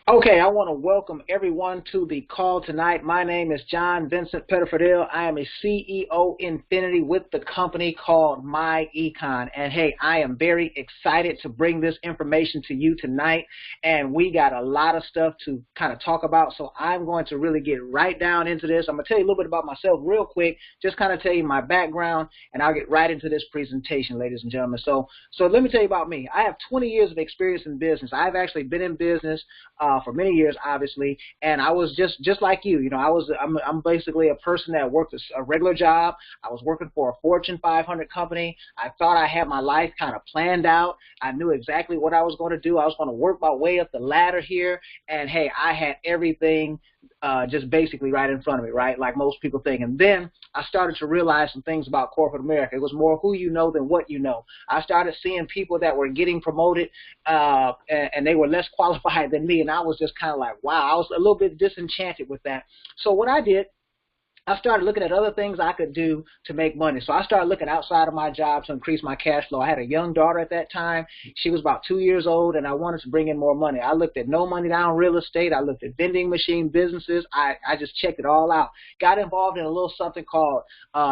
Okay, I want to welcome everyone to the call tonight. My name is John Vincent Pettifordale. I am a CEO Infinity with the company called MyEcon. And hey, I am very excited to bring this information to you tonight. And we got a lot of stuff to kind of talk about. So I'm going to really get right down into this. I'm going to tell you a little bit about myself real quick, just kind of tell you my background, and I'll get right into this presentation, ladies and gentlemen. So let me tell you about me. I have 20 years of experience in business. I've actually been in business for many years, obviously, and I was just like you. You know, I'm basically a person that worked a regular job. I was working for a Fortune 500 company. I thought I had my life kind of planned out. I knew exactly what I was going to do. I was going to work my way up the ladder here, and hey, I had everything just basically right in front of me, right? Like most people think. And then I started to realize some things about corporate America. It was more who you know than what you know. I started seeing people that were getting promoted and they were less qualified than me, and I was just kind of like, wow, I was a little bit disenchanted with that. So what I did, I started looking at other things I could do to make money. So I started looking outside of my job to increase my cash flow. I had a young daughter at that time. She was about 2 years old, and I wanted to bring in more money. I looked at no money down real estate. I looked at vending machine businesses. I just checked it all out. Got involved in a little something called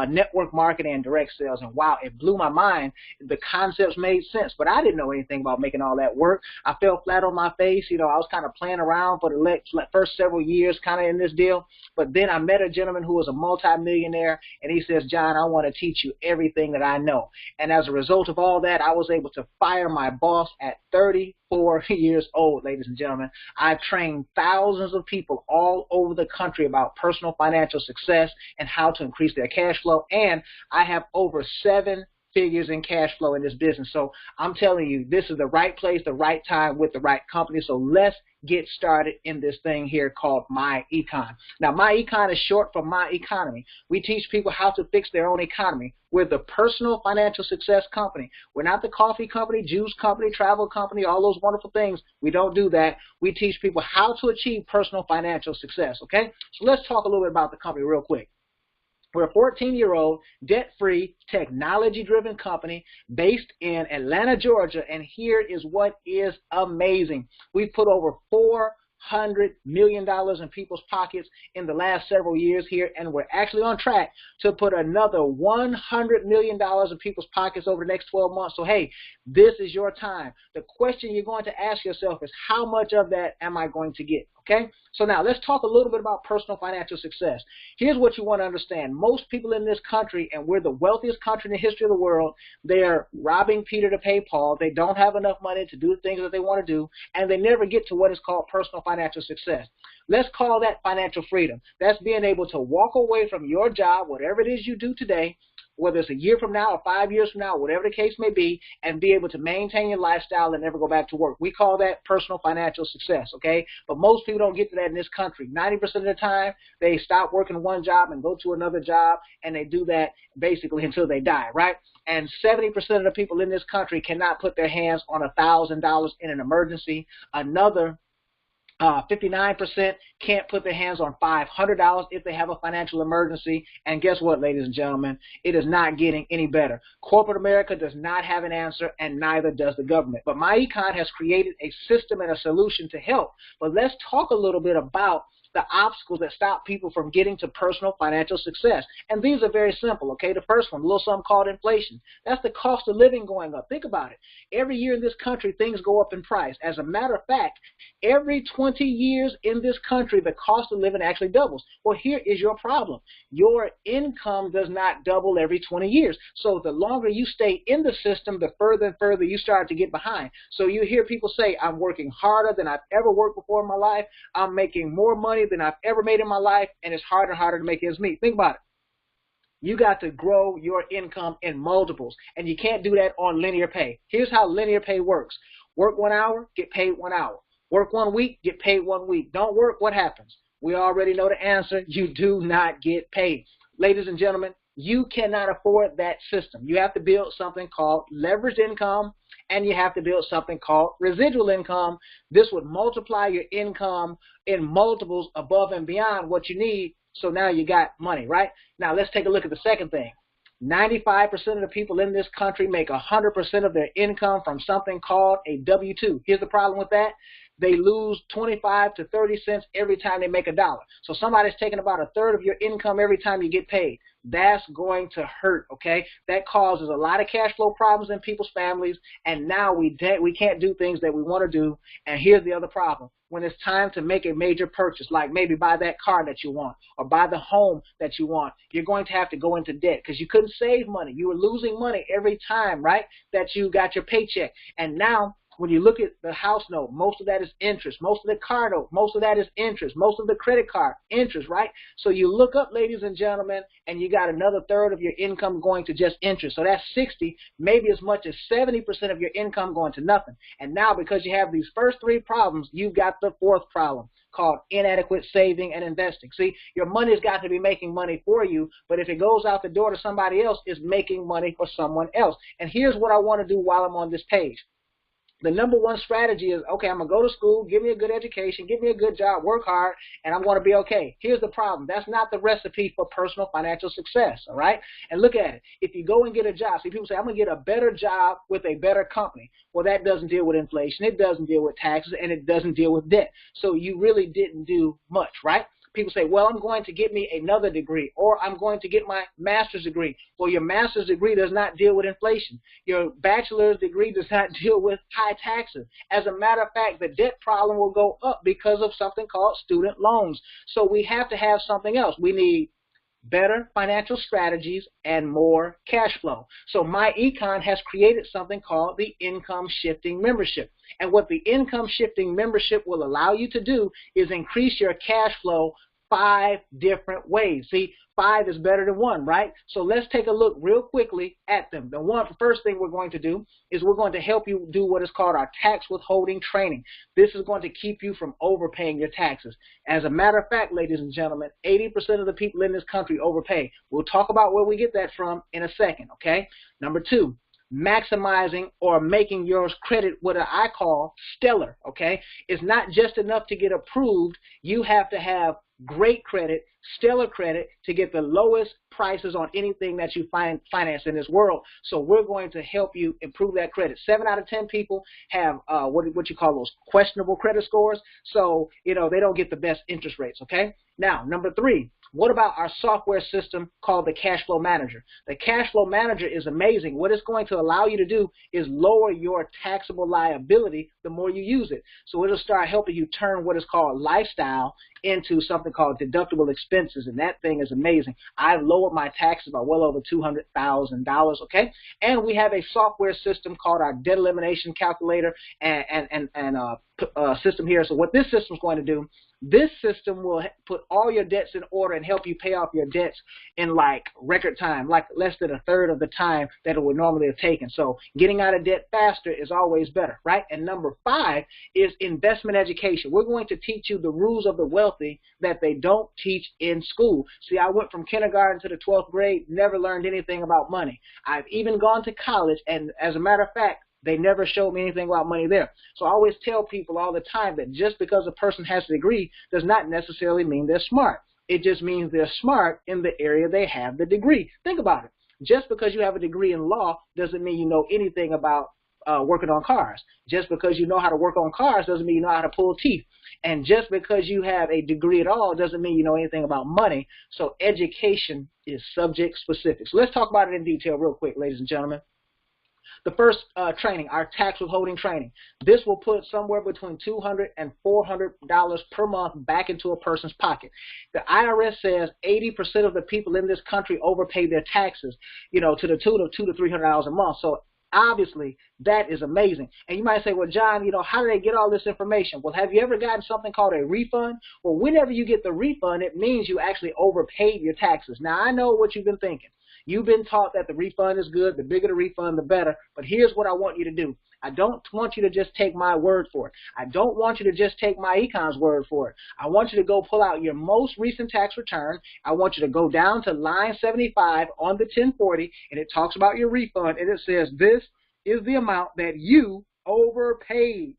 network marketing and direct sales. And wow, it blew my mind. The concepts made sense, but I didn't know anything about making all that work. I fell flat on my face. You know, I was kind of playing around for the first several years kind of in this deal. But then I met a gentleman who was a multimillionaire, and he says, John, I want to teach you everything that I know. And as a result of all that, I was able to fire my boss at 34 years old, ladies and gentlemen. I've trained thousands of people all over the country about personal financial success and how to increase their cash flow, and I have over 7 figures in cash flow in this business. So I'm telling you, this is the right place, the right time with the right company. So let's get started in this thing here called MyEcon. Now, MyEcon is short for My Economy. We teach people how to fix their own economy. We're the personal financial success company. We're not the coffee company, juice company, travel company, all those wonderful things. We don't do that. We teach people how to achieve personal financial success, okay? So let's talk a little bit about the company real quick. We're a 14-year-old, debt-free, technology-driven company based in Atlanta, Georgia, and here is what is amazing. We've put over $400 million in people's pockets in the last several years here, and we're actually on track to put another $100 million in people's pockets over the next 12 months. So, hey, this is your time. The question you're going to ask yourself is, how much of that am I going to get? Okay, so now let's talk a little bit about personal financial success. Here's what you want to understand. Most people in this country, and we're the wealthiest country in the history of the world, they're robbing Peter to pay Paul. They don't have enough money to do the things that they want to do, and they never get to what is called personal financial success. Let's call that financial freedom. That's being able to walk away from your job, whatever it is you do today, whether it's a year from now or 5 years from now, whatever the case may be, and be able to maintain your lifestyle and never go back to work. We call that personal financial success, okay? But most people don't get to that in this country. 90% of the time, they stop working one job and go to another job, and they do that basically until they die, right? And 70% of the people in this country cannot put their hands on $1,000 in an emergency. Another 59% can't put their hands on $500 if they have a financial emergency. And guess what, ladies and gentlemen? It is not getting any better. Corporate America does not have an answer, and neither does the government. But MyEcon has created a system and a solution to help. But let's talk a little bit about the obstacles that stop people from getting to personal financial success. And these are very simple, okay? The first one, a little something called inflation. That's the cost of living going up. Think about it. Every year in this country, things go up in price. As a matter of fact, every 20 years in this country, the cost of living actually doubles. Well, here is your problem. Your income does not double every 20 years. So the longer you stay in the system, the further and further you start to get behind. So you hear people say, I'm working harder than I've ever worked before in my life. I'm making more money than I've ever made in my life, and it's harder and harder to make ends meet. Think about it. You got to grow your income in multiples, and you can't do that on linear pay. Here's how linear pay works. Work 1 hour, get paid 1 hour. Work 1 week, get paid 1 week. Don't work, what happens? We already know the answer. You do not get paid. Ladies and gentlemen, you cannot afford that system. You have to build something called leveraged income, and you have to build something called residual income. This would multiply your income in multiples above and beyond what you need, so now you got money, right? Now let's take a look at the second thing. 95% of the people in this country make 100% of their income from something called a W-2. Here's the problem with that. they lose 25 to 30 cents every time they make a dollar. So somebody's taking about a third of your income every time you get paid. That's going to hurt, okay? That causes a lot of cash flow problems in people's families, and now we can't do things that we want to do. And here's the other problem. When it's time to make a major purchase, like maybe buy that car that you want or buy the home that you want, you're going to have to go into debt because you couldn't save money. You were losing money every time, right, that you got your paycheck. And now when you look at the house note, most of that is interest. Most of the car note, most of that is interest. Most of the credit card, interest, right? So you look up, ladies and gentlemen, and you got another third of your income going to just interest. So that's 60, maybe as much as 70% of your income going to nothing. And now because you have these first three problems, you've got the fourth problem called inadequate saving and investing. See, your money's got to be making money for you, but if it goes out the door to somebody else, it's making money for someone else. And here's what I want to do while I'm on this page. The number one strategy is, okay, I'm going to go to school, give me a good education, give me a good job, work hard, and I'm going to be okay. Here's the problem. That's not the recipe for personal financial success, all right? And look at it. If you go and get a job, see, people say, I'm going to get a better job with a better company. Well, that doesn't deal with inflation. It doesn't deal with taxes, and it doesn't deal with debt. So you really didn't do much, right? People say, well, I'm going to get me another degree, or I'm going to get my master's degree. Well, your master's degree does not deal with inflation. Your bachelor's degree does not deal with high taxes. As a matter of fact, the debt problem will go up because of something called student loans. So we have to have something else. We need better financial strategies and more cash flow. So MyEcon has created something called the Income Shifting Membership. And what the Income Shifting Membership will allow you to do is increase your cash flow 5 different ways. See, 5 is better than 1, right? So let's take a look real quickly at them. The first thing we're going to do is we're going to help you do what is called our tax withholding training. This is going to keep you from overpaying your taxes. As a matter of fact, ladies and gentlemen, 80% of the people in this country overpay. We'll talk about where we get that from in a second, okay? Number 2, maximizing or making your credit what I call stellar, okay? It's not just enough to get approved. You have to have great credit, stellar credit, to get the lowest prices on anything that you finance in this world. So we're going to help you improve that credit. 7 out of 10 people have what you call those questionable credit scores. So, you know, they don't get the best interest rates, okay? Now, number 3, what about our software system called the Cash Flow Manager? The Cash Flow Manager is amazing. What it's going to allow you to do is lower your taxable liability the more you use it. So it'll start helping you turn what is called lifestyle into something called deductible expenses, and that thing is amazing. I've lowered my taxes by well over $200,000, okay? And we have a software system called our debt elimination calculator and system here. So what this system is going to do, this system will put all your debts in order and help you pay off your debts in like record time, like less than a third of the time that it would normally have taken. So getting out of debt faster is always better, right? And number 5 is investment education. We're going to teach you the rules of the wealthy that they don't teach in school. See, I went from kindergarten to the 12th grade, never learned anything about money. I've even gone to college, and as a matter of fact, they never showed me anything about money there. So I always tell people all the time that just because a person has a degree does not necessarily mean they're smart. It just means they're smart in the area they have the degree. Think about it. Just because you have a degree in law doesn't mean you know anything about working on cars. Just because you know how to work on cars doesn't mean you know how to pull teeth. And just because you have a degree at all doesn't mean you know anything about money. So education is subject specific. So let's talk about it in detail real quick, ladies and gentlemen. The first training, our tax withholding training. This will put somewhere between $200 and $400 per month back into a person's pocket. The IRS says 80% of the people in this country overpay their taxes, you know, to the tune of $200 to $300 a month. So obviously, that is amazing. And you might say, well, John, you know, how do they get all this information? Well, have you ever gotten something called a refund? Well, whenever you get the refund, it means you actually overpaid your taxes. Now, I know what you've been thinking. You've been taught that the refund is good. The bigger the refund, the better. But here's what I want you to do. I don't want you to just take my word for it. I don't want you to just take MyEcon's word for it. I want you to go pull out your most recent tax return. I want you to go down to line 75 on the 1040, and it talks about your refund, and it says this is the amount that you overpaid.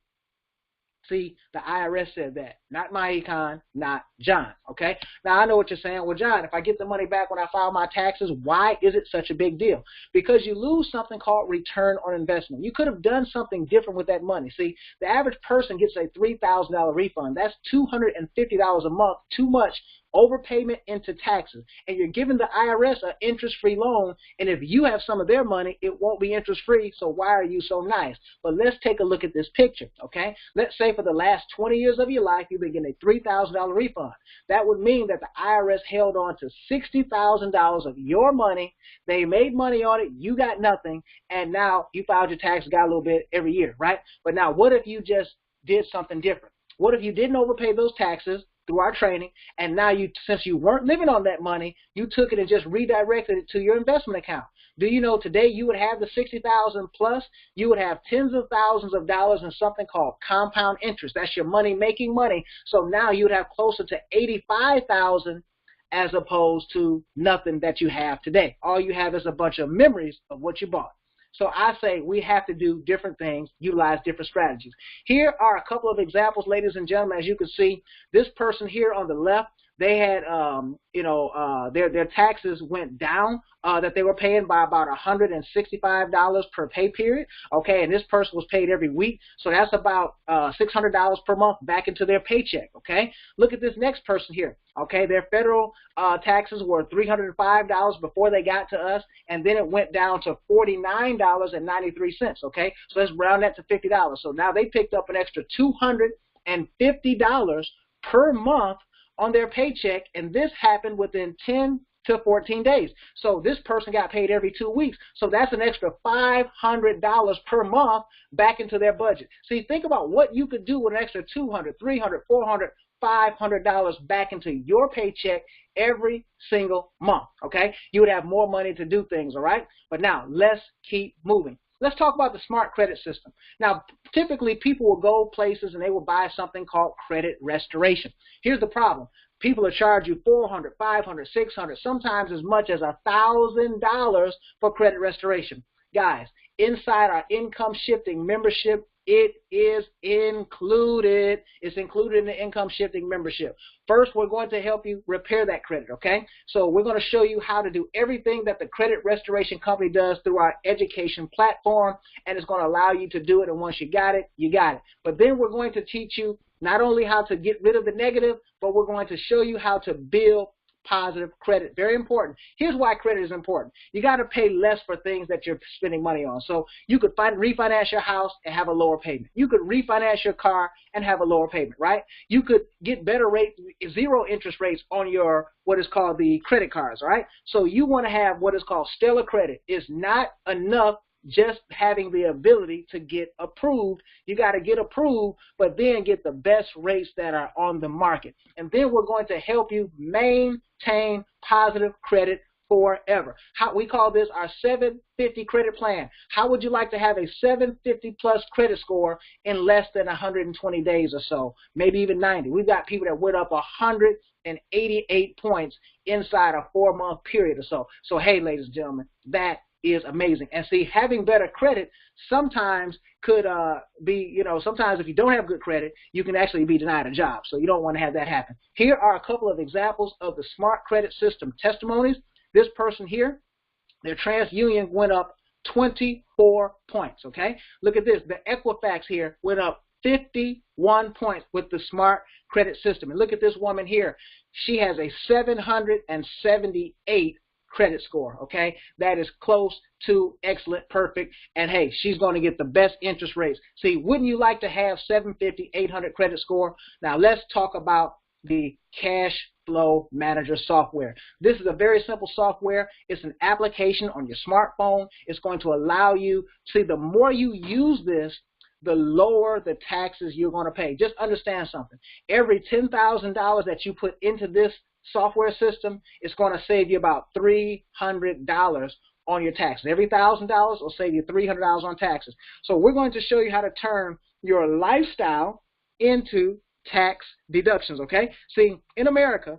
See, the IRS said that, not MyEcon, not John, okay? Now, I know what you're saying. Well, John, if I get the money back when I file my taxes, why is it such a big deal? Because you lose something called return on investment. You could have done something different with that money. See, the average person gets a $3,000 refund. That's $250 a month, too much overpayment into taxes, and you're giving the IRS an interest-free loan, and if you have some of their money, it won't be interest-free, so why are you so nice? But let's take a look at this picture, okay? Let's say for the last 20 years of your life, you've been getting a $3,000 refund. That would mean that the IRS held on to $60,000 of your money. They made money on it, you got nothing, and now you filed your taxes, got a little bit every year, right? But now what if you just did something different? What if you didn't overpay those taxes through our training, and now since you weren't living on that money, you took it and just redirected it to your investment account? Do you know today you would have the $60,000 plus, you would have tens of thousands of dollars in something called compound interest. That's your money making money. So now you would have closer to $85,000 as opposed to nothing that you have today. All you have is a bunch of memories of what you bought. So I say we have to do different things, utilize different strategies. Here are a couple of examples, ladies and gentlemen. As you can see, this person here on the left, they had, their taxes went down, that they were paying by about $165 per pay period. Okay, and this person was paid every week, so that's about $600 per month back into their paycheck. Okay, look at this next person here. Okay, their federal taxes were $305 before they got to us, and then it went down to $49.93. Okay, so let's round that to $50. So now they picked up an extra $250 per month on their paycheck, and this happened within 10 to 14 days. So this person got paid every 2 weeks. So that's an extra $500 per month back into their budget. See, think about what you could do with an extra $200, $300, $400, $500 back into your paycheck every single month, okay? You would have more money to do things, all right? But now, let's keep moving. Let's talk about the smart credit system. Now, typically, people will go places and they will buy something called credit restoration. Here's the problem. People will charge you $400, $500, $600, sometimes as much as $1,000 for credit restoration. Guys, inside our income shifting membership, it is included. It's included in the income shifting membership. First, we're going to help you repair that credit, okay? So we're going to show you how to do everything that the credit restoration company does through our education platform, and it's going to allow you to do it, and once you got it, you got it. But then we're going to teach you not only how to get rid of the negative, but we're going to show you how to build positive credit. Very important. Here's why credit is important. You got to pay less for things that you're spending money on. So you could refinance your house and have a lower payment. You could refinance your car and have a lower payment, right? You could get better rate, zero interest rates on your what is called the credit cards, right? So you want to have what is called stellar credit. It's not enough just having the ability to get approved. You got to get approved, but then get the best rates that are on the market. And then we're going to help you maintain positive credit forever. We call this our 750 credit plan. How would you like to have a 750 plus credit score in less than 120 days or so, maybe even 90? We've got people that went up 188 points inside a 4-month period or so. So hey, ladies and gentlemen, that is amazing. And see, having better credit sometimes could be, sometimes if you don't have good credit, you can actually be denied a job. So you don't want to have that happen. Here are a couple of examples of the smart credit system testimonies. This person here, their TransUnion went up 24 points, okay? Look at this. The Equifax here went up 51 points with the smart credit system. And look at this woman here. She has a 778 credit score, okay? That is close to excellent, perfect, and hey, she's going to get the best interest rates. See, wouldn't you like to have 750, 800 credit score? Now, let's talk about the Cash Flow Manager software. This is a very simple software. It's an application on your smartphone. It's going to allow you, see, the more you use this, the lower the taxes you're going to pay. Just understand something. Every $10,000 that you put into this software system, it's going to save you about $300 on your taxes. Every $1,000 will save you $300 on taxes. So we're going to show you how to turn your lifestyle into tax deductions, okay? See, in America,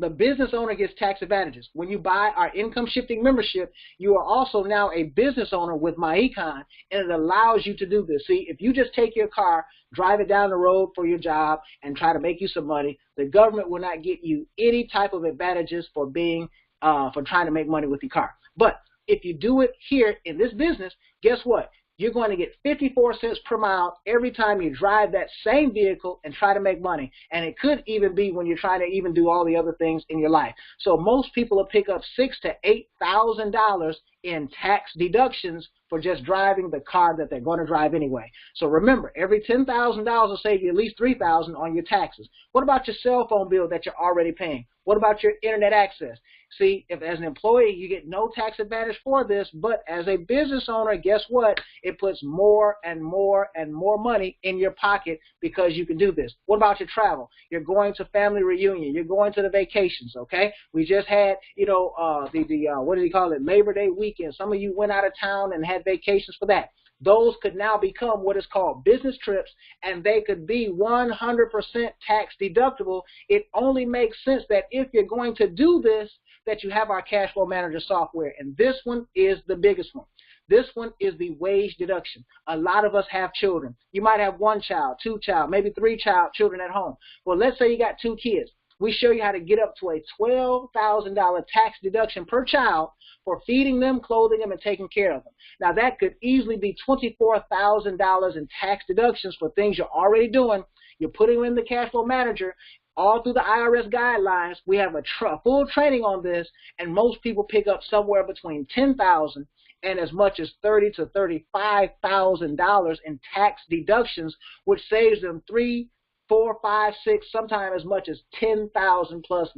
The business owner gets tax advantages. When you buy our income shifting membership, you are also now a business owner with MyEcon, and it allows you to do this. See, if you just take your car, drive it down the road for your job, and try to make you some money, the government will not get you any type of advantages for trying to make money with your car. But if you do it here in this business, guess what? You're going to get 54 cents per mile every time you drive that same vehicle and try to make money. And it could even be when you're trying to even do all the other things in your life. So most people will pick up $6,000 to $8,000 in tax deductions for just driving the car that they're going to drive anyway. So remember, every $10,000 will save you at least $3,000 on your taxes. What about your cell phone bill that you're already paying? What about your internet access? See, if as an employee you get no tax advantage for this, but as a business owner, guess what? It puts more and more and more money in your pocket because you can do this. What about your travel? You're going to family reunion. You're going to the vacations, okay? We just had, what do you call it, Labor Day weekend. Some of you went out of town and had vacations for that. Those could now become what is called business trips, and they could be 100% tax deductible. It only makes sense that if you're going to do this, that you have our cash flow manager software, and this one is the biggest one. This one is the wage deduction. A lot of us have children. You might have one child, two child, maybe three children at home. Well, let's say you got two kids. We show you how to get up to a $12,000 tax deduction per child for feeding them, clothing them, and taking care of them. Now, that could easily be $24,000 in tax deductions for things you're already doing. You're putting them in the cash flow manager. All through the IRS guidelines, we have a full training on this, and most people pick up somewhere between $10,000 and as much as $30,000 to $35,000 in tax deductions, which saves them $3,000, $4,000, $5,000, $6,000, sometimes as much as $10,000 plus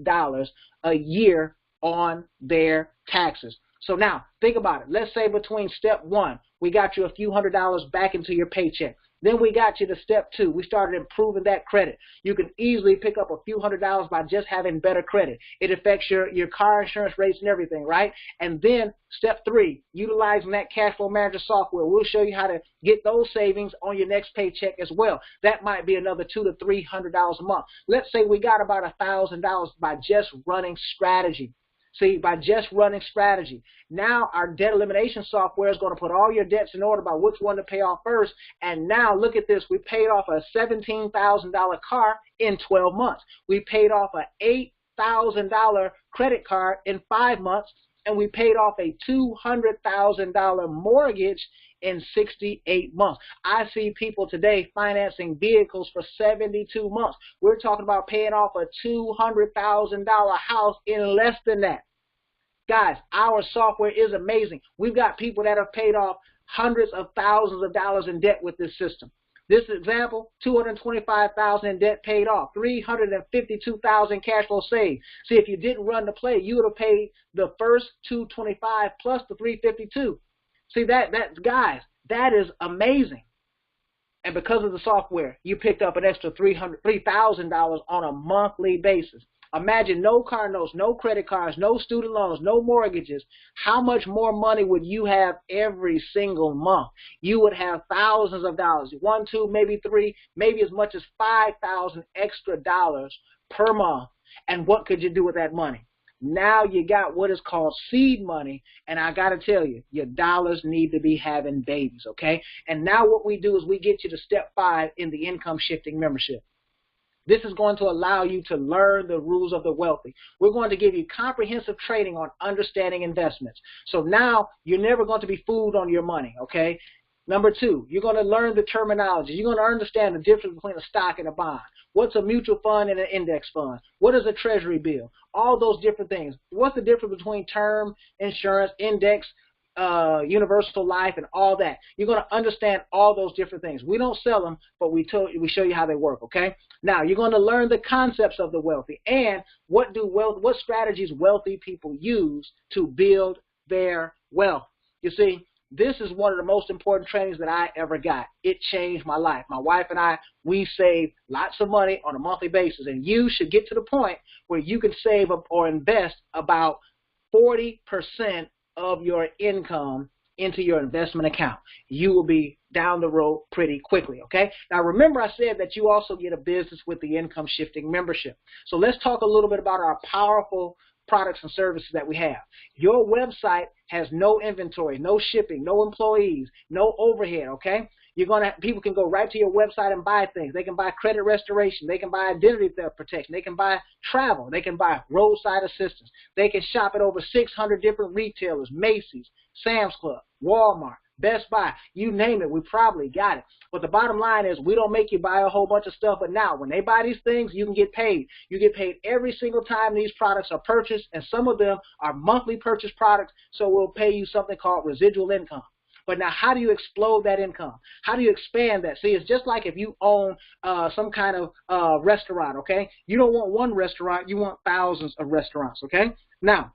a year on their taxes. So now, think about it. Let's say between step one, we got you a few $100s back into your paycheck. Then we got you to step two. We started improving that credit. You can easily pick up a few $100s by just having better credit. It affects your car insurance rates and everything, right? And then step three, utilizing that cash flow manager software. We'll show you how to get those savings on your next paycheck as well. That might be another $200 to $300 a month. Let's say we got about $1,000 by just running strategy. See, by just running strategy. Now our debt elimination software is going to put all your debts in order by which one to pay off first. And now look at this. We paid off a $17,000 car in 12 months. We paid off an $8,000 credit card in 5 months. And we paid off a $200,000 mortgage in 68 months. I see people today financing vehicles for 72 months. We're talking about paying off a $200,000 house in less than that. Guys, our software is amazing. We've got people that have paid off hundreds of thousands of dollars in debt with this system. This example, $225,000 in debt paid off, $352,000 cash flow saved. See, if you didn't run the play, you would have paid the first $225 plus the $352. See, guys, that is amazing. And because of the software, you picked up an extra $3,000 on a monthly basis. Imagine no car notes, no credit cards, no student loans, no mortgages. How much more money would you have every single month? You would have thousands of dollars, 1, 2, maybe 3, maybe as much as $5,000 extra dollars per month. And what could you do with that money? Now you got what is called seed money, and I got to tell you, your dollars need to be having babies, okay? And now what we do is we get you to step 5 in the income shifting membership. This is going to allow you to learn the rules of the wealthy. We're going to give you comprehensive training on understanding investments. So now you're never going to be fooled on your money, okay? Number 2, you're going to learn the terminology. You're going to understand the difference between a stock and a bond. What's a mutual fund and an index fund? What is a treasury bill? All those different things. What's the difference between term insurance, index, universal life, and all that? You're going to understand all those different things. We don't sell them, but we show you how they work, okay? Now, you're going to learn the concepts of the wealthy and what strategies wealthy people use to build their wealth. You see, this is one of the most important trainings that I ever got. It changed my life. My wife and I, we save lots of money on a monthly basis, and you should get to the point where you can save or invest about 40% of your income into your investment account. You will be down the road pretty quickly, okay? Now, remember I said that you also get a business with the income shifting membership. So let's talk a little bit about our powerful products and services that we have. Your website has no inventory, no shipping, no employees, no overhead, okay? People can go right to your website and buy things. They can buy credit restoration. They can buy identity theft protection. They can buy travel. They can buy roadside assistance. They can shop at over 600 different retailers, Macy's, Sam's Club, Walmart, Best Buy, you name it, we probably got it. But the bottom line is we don't make you buy a whole bunch of stuff, but now when they buy these things, you can get paid. You get paid every single time these products are purchased, and some of them are monthly purchase products, so we'll pay you something called residual income. But now, how do you explode that income? How do you expand that? See, it's just like if you own some kind of restaurant, okay? You don't want one restaurant, you want thousands of restaurants, okay? Now,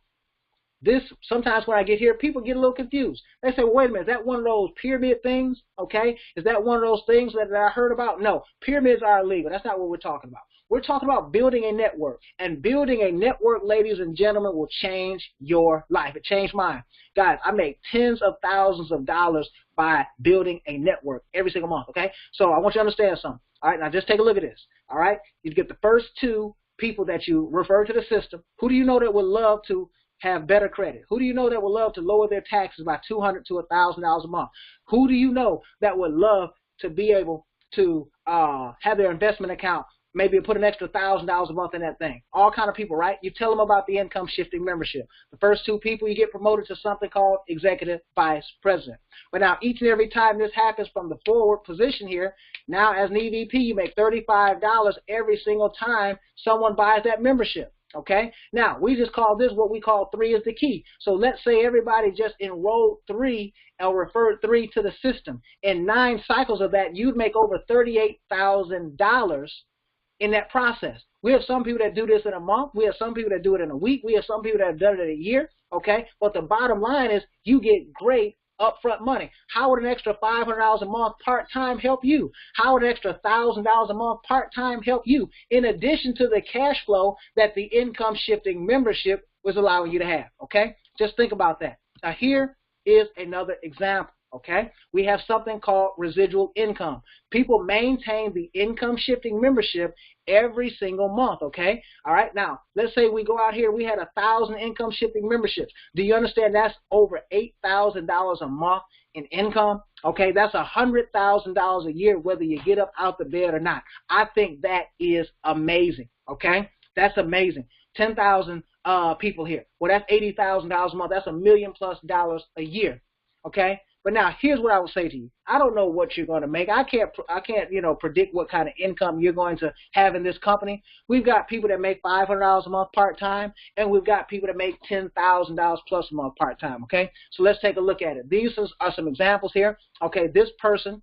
sometimes when I get here, people get a little confused. They say, well, wait a minute, is that one of those pyramid things, okay? Is that one of those things that I heard about? No, pyramids are illegal. That's not what we're talking about. We're talking about building a network. And building a network, ladies and gentlemen, will change your life. It changed mine. Guys, I make tens of thousands of dollars by building a network every single month, okay? So I want you to understand something. All right, now just take a look at this, all right? You get the first two people that you refer to the system. Who do you know that would love to have better credit? Who do you know that would love to lower their taxes by $200 to $1,000 a month? Who do you know that would love to be able to have their investment account, maybe put an extra $1,000 a month in that thing? All kind of people, right? You tell them about the income shifting membership. The first two people, you get promoted to something called executive vice president. But now each and every time this happens from the forward position here, now as an EVP, you make $35 every single time someone buys that membership. Okay, now we just call this what we call 3 is the key. So let's say everybody just enrolled 3 or referred 3 to the system. In 9 cycles of that, you'd make over $38,000 in that process. We have some people that do this in a month. We have some people that do it in a week. We have some people that have done it in a year. Okay, but the bottom line is you get great upfront money. How would an extra $500 a month part-time help you? How would an extra $1,000 a month part-time help you, in addition to the cash flow that the income shifting membership was allowing you to have? Okay, just think about that. Now here is another example. Okay, we have something called residual income. People maintain the income shifting membership every single month. Okay, all right, now let's say we go out here, we had 1,000 income shifting memberships. Do you understand that's over $8,000 a month in income? Okay, that's $100,000 a year whether you get up out the bed or not. I think that is amazing. Okay, that's amazing. 10,000 people here. Well, that's $80,000 a month. That's $1 million+ a year. Okay. But now, here's what I will say to you. I don't know what you're going to make. I can't, predict what kind of income you're going to have in this company. We've got people that make $500 a month part-time, and we've got people that make $10,000 plus a month part-time, okay? So let's take a look at it. These are some examples here. Okay, this person,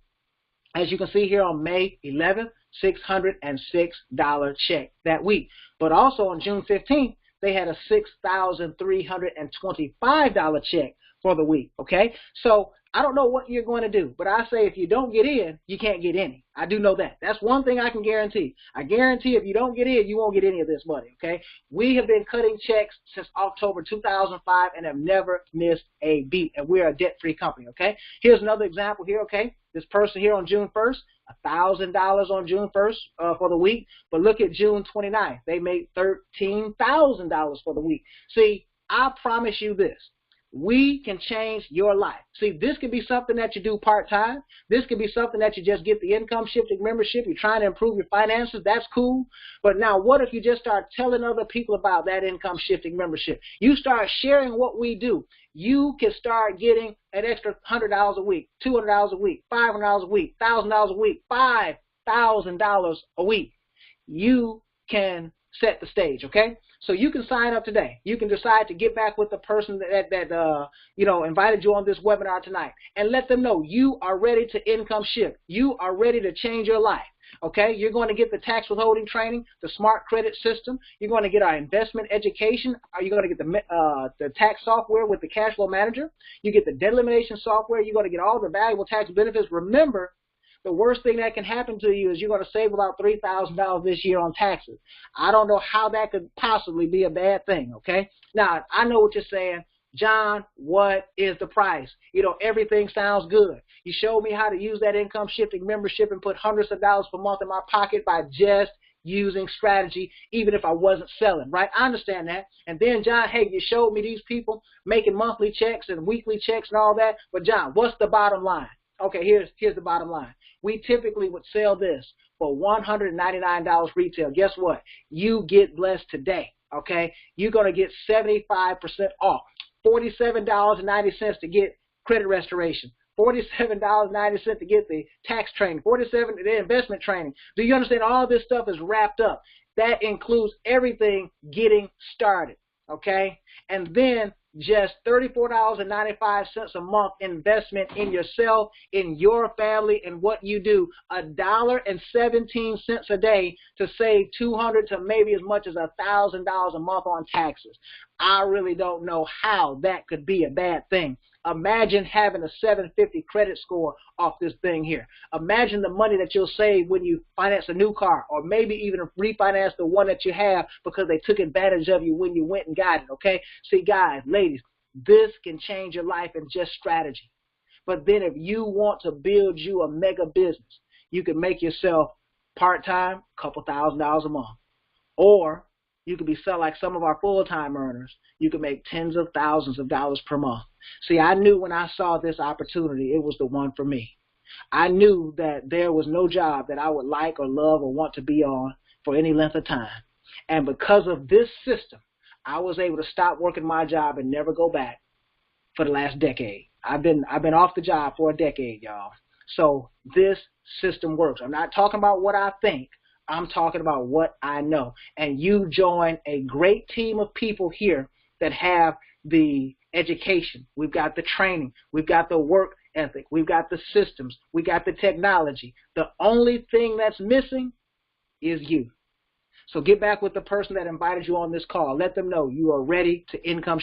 as you can see here on May 11th, $606 check that week. But also on June 15th, they had a $6,325 check for the week, okay? So I don't know what you're going to do, but I say if you don't get in, you can't get any. I do know that. That's one thing I can guarantee. I guarantee if you don't get in, you won't get any of this money, okay? We have been cutting checks since October 2005 and have never missed a beat, and we're a debt-free company, okay? Here's another example here, okay? This person here on June 1st, $1,000 on June 1st for the week, but look at June 29th. They made $13,000 for the week. See, I promise you this. We can change your life. See, this can be something that you do part-time. This can be something that you just get the income shifting membership. You're trying to improve your finances. That's cool. But now what if you just start telling other people about that income shifting membership? You start sharing what we do. You can start getting an extra $100 a week, $200 a week, $500 a week, $1,000 a week, $5,000 a week. You can set the stage, okay? So you can sign up today. You can decide to get back with the person that invited you on this webinar tonight and let them know you are ready to income shift. You are ready to change your life, okay? You're going to get the tax withholding training, the smart credit system. You're going to get our investment education. You're going to get the tax software with the cash flow manager. You get the debt elimination software. You're going to get all the valuable tax benefits. Remember, the worst thing that can happen to you is you're going to save about $3,000 this year on taxes. I don't know how that could possibly be a bad thing, okay? Now, I know what you're saying. John, what is the price? You know, everything sounds good. You showed me how to use that income shifting membership and put hundreds of dollars per month in my pocket by just using strategy, even if I wasn't selling, right? I understand that. And then, John, hey, you showed me these people making monthly checks and weekly checks and all that. But, John, what's the bottom line? Okay, here's the bottom line. We typically would sell this for $199 retail. Guess what? You get blessed today, okay? You're going to get 75% off. $47.90 to get credit restoration. $47.90 to get the tax training. $47 the investment training. Do you understand? All this stuff is wrapped up. That includes everything getting started, okay? And then just $34.95 a month investment in yourself, in your family, and what you do. $1.17 a day to save $200 to maybe as much as $1,000 a month on taxes. I really don't know how that could be a bad thing. Imagine having a 750 credit score off this thing here. Imagine the money that you'll save when you finance a new car, or maybe even refinance the one that you have because they took advantage of you when you went and got it, okay? See, guys, ladies, this can change your life in just strategy. But then if you want to build you a mega business, you can make yourself part-time, a couple $1,000s a month. Or you could be selling like some of our full-time earners. You could make tens of thousands of dollars per month. See, I knew when I saw this opportunity, it was the one for me. I knew that there was no job that I would like or love or want to be on for any length of time. And because of this system, I was able to stop working my job and never go back for the last decade. I've been off the job for a decade, y'all. So this system works. I'm not talking about what I think. I'm talking about what I know. And you join a great team of people here that have the education. We've got the training. We've got the work ethic. We've got the systems. We got the technology. The only thing that's missing is you. So get back with the person that invited you on this call. Let them know you are ready to income.